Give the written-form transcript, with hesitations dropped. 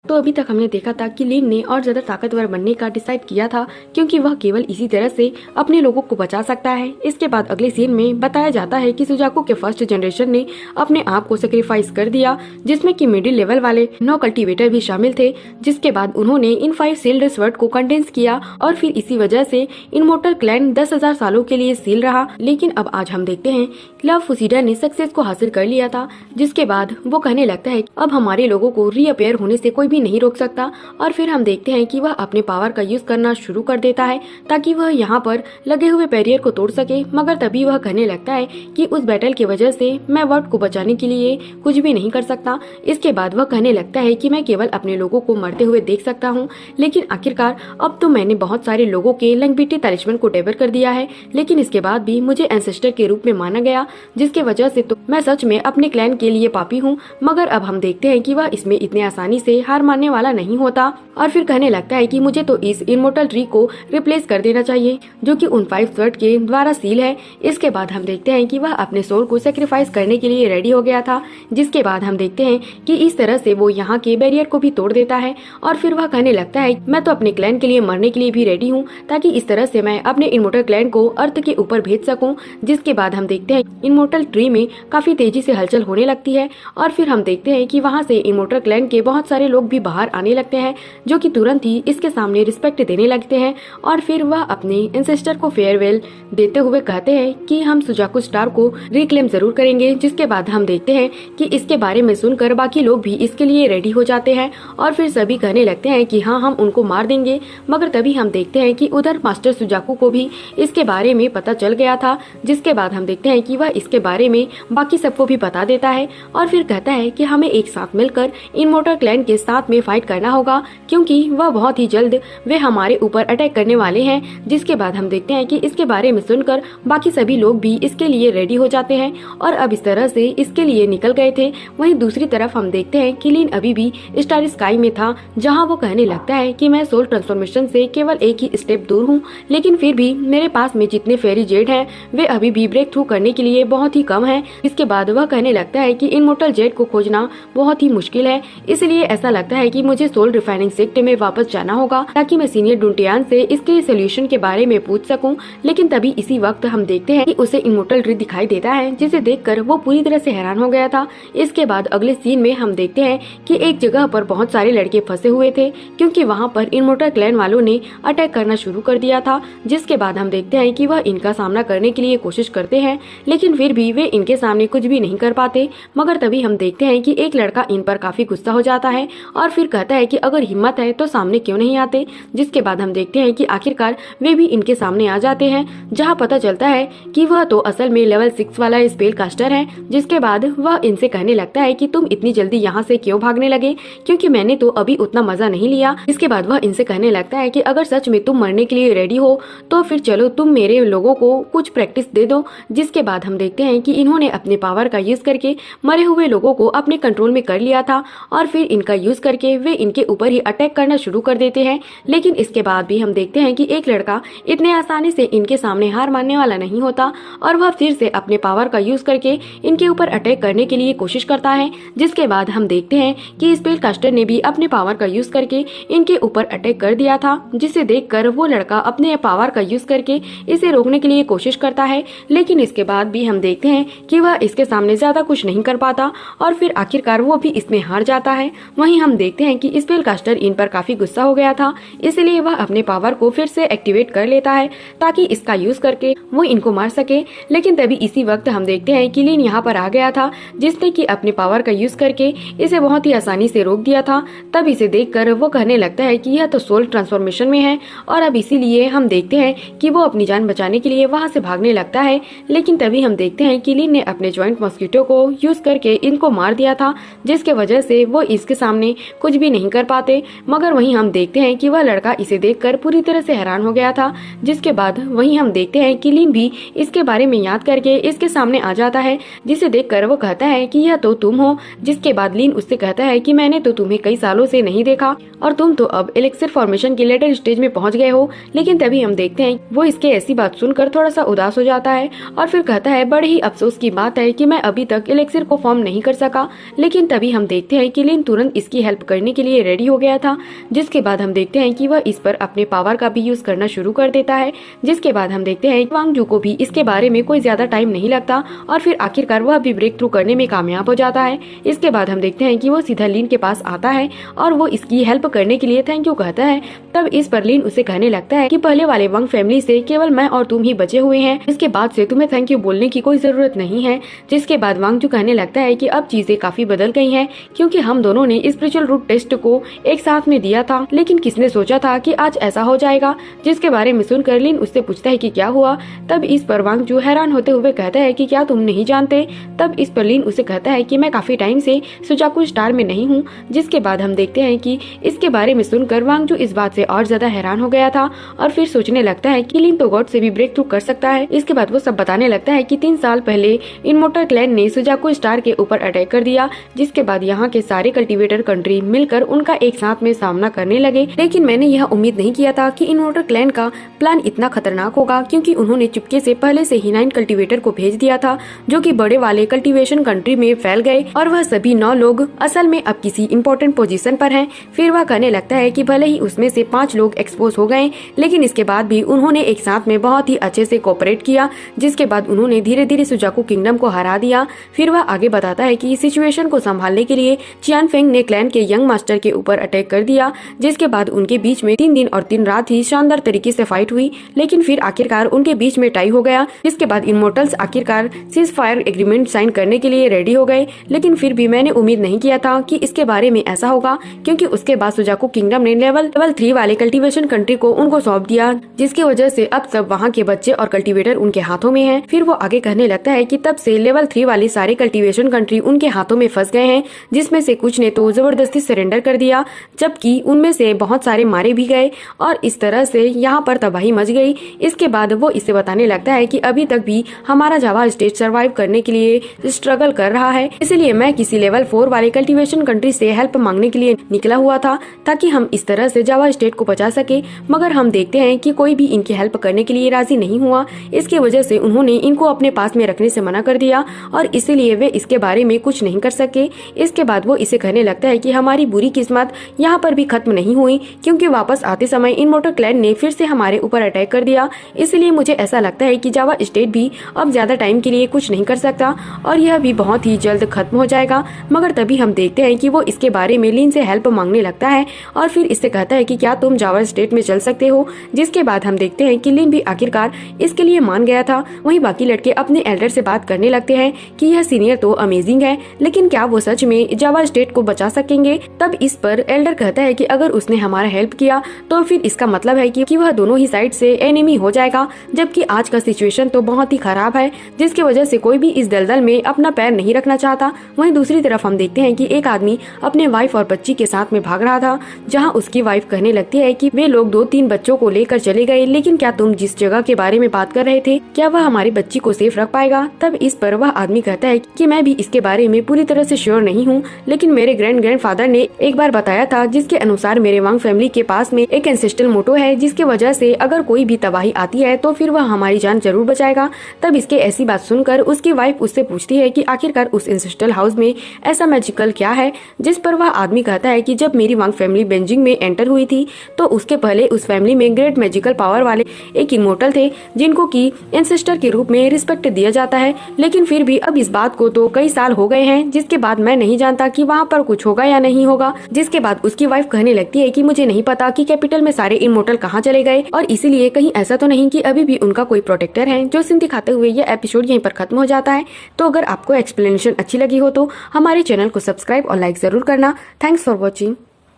तो अभी तक हमने देखा था कि लिन ने और ज्यादा ताकतवर बनने का डिसाइड किया था, क्योंकि वह केवल इसी तरह से अपने लोगों को बचा सकता है। इसके बाद अगले सीन में बताया जाता है कि सुजाकू के फर्स्ट जनरेशन ने अपने आप को सेक्रीफाइस कर दिया, जिसमें कि मिडिल लेवल वाले 9 कल्टीवेटर भी शामिल थे। जिसके बाद उन्होंने इन 5 सील्ड स्वर्ड को कंडेंस किया और फिर इसी वजह से इमोर्टल क्लैन 10,000 सालों के लिए सील रहा। लेकिन अब आज हम देखते हैं लव फुसीडा ने सक्सेस को हासिल कर लिया था, जिसके बाद वो कहने लगता है अब हमारे लोगों को रीअपेयर होने से कोई भी नहीं रोक सकता। और फिर हम देखते हैं कि वह अपने पावर का यूज करना शुरू कर देता है ताकि वह यहाँ पर लगे हुए बैरियर को तोड़ सके। मगर तभी वह कहने लगता है कि उस बैटल की वजह से मैं वर्ल्ड को बचाने के लिए कुछ भी नहीं कर सकता। इसके बाद वह कहने लगता है कि मैं केवल अपने लोगों को मरते हुए देख सकता हूँ, लेकिन आखिरकार अब तो मैंने बहुत सारे लोगों के लंगबीटी तलिस्मान को टेबर कर दिया है, लेकिन इसके बाद भी मुझे एंसेस्टर के रूप में माना गया, जिसके वजह से तो मैं सच में अपने क्लैन के लिए पापी हूँ। मगर अब हम देखते हैं कि वह इसमें इतने आसानी से हार मानने वाला नहीं होता और फिर कहने लगता है कि मुझे तो इस इमोर्टल ट्री को रिप्लेस कर देना चाहिए, जो कि उन 5 स्वर्ड के द्वारा सील है। इसके बाद हम देखते हैं कि वह अपने सोल को सेक्रीफाइस करने के लिए रेडी हो गया था, जिसके बाद हम देखते हैं कि इस तरह से वो यहाँ के बैरियर को भी तोड़ देता है। और फिर वह कहने लगता है मैं तो अपने क्लैन के लिए मरने के लिए भी रेडी हूँ, ताकि इस तरह से मैं अपने इमोर्टल क्लैन को अर्थ के ऊपर भेज सकूं। जिसके बाद हम देखते हैं इमोर्टल ट्री में काफी तेजी से हलचल होने लगती है और फिर हम देखते हैं कि वहाँ से इमोर्टल क्लैन के बहुत सारे लोग भी बाहर आने लगते हैं, जो कि तुरंत ही इसके सामने रिस्पेक्ट देने लगते हैं। और फिर वह अपने एंसेस्टर को फेयरवेल देते हुए कहते हैं कि हम सुजाकू स्टार को रिक्लेम जरूर करेंगे। जिसके बाद हम देखते हैं कि इसके बारे में सुनकर बाकी लोग भी इसके लिए रेडी हो जाते हैं और फिर सभी कहने लगते हैं कि हाँ हम उनको मार देंगे। मगर तभी हम देखते हैं कि उधर मास्टर सुजाकू को भी इसके बारे में पता चल गया था। जिसके बाद हम देखते हैं कि वह इसके बारे में बाकी सबको भी बता देता है और फिर कहता है कि हमें एक साथ मिलकर इमोर्टल क्लैन के साथ में फाइट करना होगा, क्योंकि वह बहुत ही जल्द वे हमारे ऊपर अटैक करने वाले हैं। जिसके बाद हम देखते हैं कि इसके बारे में सुनकर बाकी सभी लोग भी इसके लिए रेडी हो जाते हैं और अब इस तरह से इसके लिए निकल गए थे। वहीं दूसरी तरफ हम देखते हैं कि लिन अभी भी स्टार स्काई में था, जहां वो कहने लगता है कि मैं सोल ट्रांसफॉर्मेशन से केवल एक ही स्टेप दूर हूं, लेकिन फिर भी मेरे पास में जितने फेरी जेड हैं वे अभी भी ब्रेक थ्रू करने के लिए बहुत ही कम है। इसके बाद वह कहने लगता है कि इमोर्टल जेड को खोजना बहुत ही मुश्किल है, इसलिए ऐसा लगता है कि मुझे सोल रिफाइनिंग सेक्टर में वापस जाना होगा ताकि मैं सीनियर डुंटियान से इसके सोल्यूशन के बारे में पूछ सकूं। लेकिन तभी इसी वक्त हम देखते हैं कि उसे इमोर्टल ट्री दिखाई देता है, जिसे देखकर वो पूरी तरह से हैरान हो गया था। इसके बाद अगले सीन में हम देखते हैं कि एक जगह पर बहुत सारे लड़के फंसे हुए थे, क्योंकि वहाँ पर इमोर्टल क्लैन वालों ने अटैक करना शुरू कर दिया था। जिसके बाद हम देखते हैं कि वह इनका सामना करने के लिए कोशिश करते हैं, लेकिन फिर भी वे इनके सामने कुछ भी नहीं कर पाते। मगर तभी हम देखते हैं कि एक लड़का इन पर काफी गुस्सा हो जाता है और फिर कहता है कि अगर हिम्मत है तो सामने क्यों नहीं आते। जिसके बाद हम देखते हैं कि आखिरकार वे भी इनके सामने आ जाते हैं, जहां पता चलता है कि वह तो असल में लेवल 6 वाला स्पेल कास्टर है। जिसके बाद वह इनसे कहने लगता है कि तुम इतनी जल्दी यहाँ से क्यों भागने लगे, क्योंकि मैंने तो अभी उतना मजा नहीं लिया। इसके बाद वह इनसे कहने लगता है कि अगर सच में तुम मरने के लिए रेडी हो तो फिर चलो तुम मेरे लोगों को कुछ प्रैक्टिस दे दो। जिसके बाद हम देखते हैं कि इन्होंने अपने पावर का यूज करके मरे हुए लोगों को अपने कंट्रोल में कर लिया था और फिर इनका यूज करके वे इनके ऊपर ही अटैक करना शुरू कर देते हैं। लेकिन इसके बाद भी हम देखते हैं कि एक लड़का इतने आसानी से इनके सामने हार मानने वाला नहीं होता और वह फिर से अपने पावर का यूज करके इनके ऊपर अटैक करने के लिए कोशिश करता है। जिसके बाद हम देखते हैं कि स्पेल कास्टर ने भी अपने पावर का यूज करके इनके ऊपर अटैक कर दिया था, जिसे देखकर वो लड़का अपने पावर का यूज करके इसे रोकने के लिए कोशिश करता है। लेकिन इसके बाद भी हम देखते हैं कि वह इसके सामने ज्यादा कुछ नहीं कर पाता और फिर आखिरकार वो भी इसमें हार जाता है। वहीं हम देखते हैं कि स्पेल कास्टर इन पर काफी गुस्सा हो गया था, इसलिए वह अपने पावर को फिर से एक्टिवेट कर लेता है ताकि इसका यूज करके वो इनको मार सके। लेकिन तभी इसी वक्त हम देखते हैं कि लिन यहाँ पर आ गया था, जिसने कि अपने पावर का यूज करके इसे बहुत ही आसानी से रोक दिया था। तब इसे देखकर वो कहने लगता है कि यह तो सोल ट्रांसफॉर्मेशन में है और अब इसीलिए हम देखते हैं कि वो अपनी जान बचाने के लिए वहाँ से भागने लगता है। लेकिन तभी हम देखते हैं कि लिन ने अपने जॉइंट मॉस्किटो को यूज करके इनको मार दिया था, जिसके वजह से वो इसके सामने कुछ भी नहीं कर पाते। मगर वहीं हम देखते हैं कि वह लड़का इसे देखकर पूरी तरह से हैरान हो गया था। जिसके बाद वहीं हम देखते हैं कि लिन भी इसके बारे में याद करके इसके सामने आ जाता है, जिसे देखकर वो कहता है कि यह तो तुम हो। जिसके बाद लिन उससे कहता है कि मैंने तो तुम्हें कई सालों से नहीं देखा और तुम तो अब एलेक्सिर फॉर्मेशन के लेटर स्टेज में पहुंच गए हो। लेकिन तभी हम देखते हैं वो इसके ऐसी बात सुनकर थोड़ा सा उदास हो जाता है और फिर कहता है बड़े ही अफसोस की बात है कि मैं अभी तक एलेक्सिर को फॉर्म नहीं कर सका। लेकिन तभी हम देखते हैं कि लिन तुरंत इसकी हेल्प करने के लिए रेडी हो गया था। जिसके बाद हम देखते हैं कि वह इस पर अपने पावर का भी यूज करना शुरू कर देता है। जिसके बाद हम देखते हैं वांग जू को भी इसके बारे में कोई ज्यादा टाइम नहीं लगता और फिर आखिरकार वह भी ब्रेक थ्रू करने में कामयाब हो जाता है। इसके बाद हम देखते हैं कि वो सीधा लीन के पास आता है और वो इसकी हेल्प करने के लिए थैंक यू कहता है। तब इस पर लीन उसे कहने लगता है कि पहले वाले वांग फैमिली से केवल मैं और तुम ही बचे हुए हैं, इसके बाद से तुम्हें थैंक यू बोलने की कोई जरूरत नहीं है। जिसके बाद वांग जू कहने लगता है कि अब चीजें काफी बदल गई हैं, क्योंकि हम दोनों ने स्पिरिचुअल रूट टेस्ट को एक साथ में दिया था, लेकिन किसने सोचा था कि आज ऐसा हो जाएगा। जिसके बारे में सुनकर लीन उससे पूछता है कि क्या हुआ। तब इस पर वांग जू हैरान होते हुए कहता है कि क्या तुम नहीं जानते। तब इस पर लीन उसे कहता है कि मैं काफी टाइम से सुजाकू स्टार में नहीं हूँ। जिसके बाद हम देखते हैं कि इसके बारे में सुनकर वांग जू इस बात से और ज्यादा हैरान हो गया था और फिर सोचने लगता है कि लीन तो गॉड से भी ब्रेक थ्रू कर सकता है। इसके बाद वो सब बताने लगता है कि 3 साल पहले इनमोर्टल क्लैन ने सुजाकू स्टार के ऊपर अटैक कर दिया। जिसके बाद यहाँ के सारे कल्टीवेटर कंट्री मिलकर उनका एक साथ में सामना करने लगे। लेकिन मैंने यह उम्मीद नहीं किया था कि इनमोर्टल क्लैन का प्लान इतना खतरनाक होगा, क्योंकि उन्होंने चुपके से पहले से ही 9 कल्टीवेटर को भेज दिया था जो कि बड़े वाले कल्टीवेशन कंट्री में फैल गए और वह सभी 9 लोग असल में अब किसी इम्पोर्टेंट पोजीशन पर हैं। फिर वह कहने लगता है कि भले ही उसमें से 5 लोग एक्सपोज हो गए, लेकिन इसके बाद भी उन्होंने एक साथ में बहुत ही अच्छे से कोऑपरेट किया। जिसके बाद उन्होंने धीरे धीरे सुजाकू किंगडम को हरा दिया। फिर वह आगे बताता है कि सिचुएशन को संभालने के लिए चियान फेंग ने क्लैन के यंग मास्टर के ऊपर अटैक कर दिया। जिसके बाद उनके बीच में 3 दिन और 3 रात ही शानदार तरीके से फाइट हुई, लेकिन फिर आखिरकार उनके बीच में टाई हो गया। जिसके बाद इनमोर्टल्स आखिरकार सीज फायर एग्रीमेंट साइन करने के लिए रेडी हो गए, लेकिन फिर भी मैंने उम्मीद नहीं किया था कि इसके बारे में ऐसा होगा, क्योंकि उसके बाद सुजाकू किंगडम ने लेवल 3 वाले कल्टीवेशन कंट्री को उनको सौंप दिया, जिसकी वजह से अब सब वहाँ के बच्चे और कल्टीवेटर उनके हाथों में हैं। फिर वो आगे कहने लगता है कि तब से लेवल 3 वाले सारे कल्टीवेशन कंट्री उनके हाथों में फंस गए हैं, जिसमें से कुछ ने तो जबरदस्ती सरेंडर कर दिया, जबकि उनमें से बहुत सारे मारे भी गए और इस तरह से यहाँ पर तबाही मच गई। इसके बाद वो इसे बताने लगता है कि अभी तक भी हमारा जावा स्टेट सर्वाइव करने के लिए स्ट्रगल कर रहा है, इसलिए मैं किसी लेवल 4 वाले कल्टीवेशन कंट्री से हेल्प मांगने के लिए निकला हुआ था, ताकि हम इस तरह से जावा स्टेट को बचा सके। मगर हम देखते हैं कि कोई भी इनकी हेल्प करने के लिए राजी नहीं हुआ। इसके वजह से उन्होंने इनको अपने पास में रखने से मना कर दिया और इसीलिए वे इसके बारे में कुछ नहीं कर सके। इसके बाद वो इसे कहने लगता है कि हमारी बुरी किस्मत यहाँ पर भी खत्म नहीं हुई, क्योंकि वापस आते समय इनमोर्टल क्लैन ने फिर से हमारे ऊपर अटैक कर दिया। इसलिए मुझे ऐसा लगता है कि जावा स्टेट भी अब ज्यादा टाइम के लिए कुछ नहीं कर सकता और यह भी बहुत ही जल्द खत्म हो जाएगा। मगर तभी हम देखते हैं कि वो इसके बारे में लीन से हेल्प मांगने लगता है और फिर इससे कहता है कि क्या तुम जावा स्टेट में चल सकते हो। जिसके बाद हम देखते हैं कि लीन भी आखिरकार इसके लिए मान गया था। वहीं बाकी लड़के अपने एल्डर से बात करने लगते हैं कि यह सीनियर तो अमेजिंग है, लेकिन क्या वो सच में जावा स्टेट को बचा सकेंगे। तब इस पर एल्डर कहता है कि अगर उसने हमारा हेल्प किया तो फिर इसका मतलब है कि वह दोनों ही साइड से एनिमी हो जाएगा, जबकि आज का सिचुएशन तो बहुत ही खराब है, जिसकी वजह से कोई भी इस दलदल में अपना पैर नहीं रखना चाहता। वहीं दूसरी तरफ हम देखते हैं कि एक आदमी अपने वाइफ और बच्ची के साथ में भाग रहा था, जहां उसकी वाइफ कहने लगती है कि वे लोग 2-3 बच्चों को लेकर चले गए, लेकिन क्या तुम जिस जगह के बारे में बात कर रहे थे क्या वह हमारी बच्ची को सेफ रख पाएगा। तब इस पर वह आदमी कहता है कि मैं भी इसके बारे में पूरी तरह से श्योर नहीं हूँ, लेकिन मेरे ग्रैंडफादर ने एक बार बताया था, जिसके अनुसार मेरे वांग फैमिली के पास में एक एंसेस्ट्रल मोटो है, जिसकी वजह से अगर कोई भी तबाही आती है तो फिर वह हमारी जान जरूर बचाएगा। तब इसके ऐसी बात सुनकर उसकी वाइफ उससे पूछती है कि आखिरकार उस एंसेस्ट्रल हाउस में ऐसा मैजिकल क्या है। जिस पर वह आदमी कहता है कि जब मेरी वांग फैमिली बेजिंग में एंटर हुई थी तो उसके पहले उस फैमिली में ग्रेट मैजिकल पावर वाले एक इमोर्टल थे, जिनको की एंसेस्टर के रूप में रिस्पेक्ट दिया जाता है। लेकिन फिर भी अब इस बात को तो कई साल हो गए हैं, जिसके बाद मैं नहीं जानता कि वहाँ पर कुछ होगा या नहीं होगा। जिसके बाद उसकी वाइफ कहने लगती है कि मुझे नहीं पता कि कैपिटल में सारे इमोर्टल कहाँ चले गए, और इसीलिए कहीं ऐसा तो नहीं कि अभी भी उनका कोई प्रोटेक्टर है। जो सीन दिखाते हुए यह एपिसोड यहीं पर खत्म हो जाता है। तो अगर आपको एक्सप्लेनेशन अच्छी लगी हो तो हमारे चैनल को सब्सक्राइब और लाइक जरूर करना। Thanks for watching.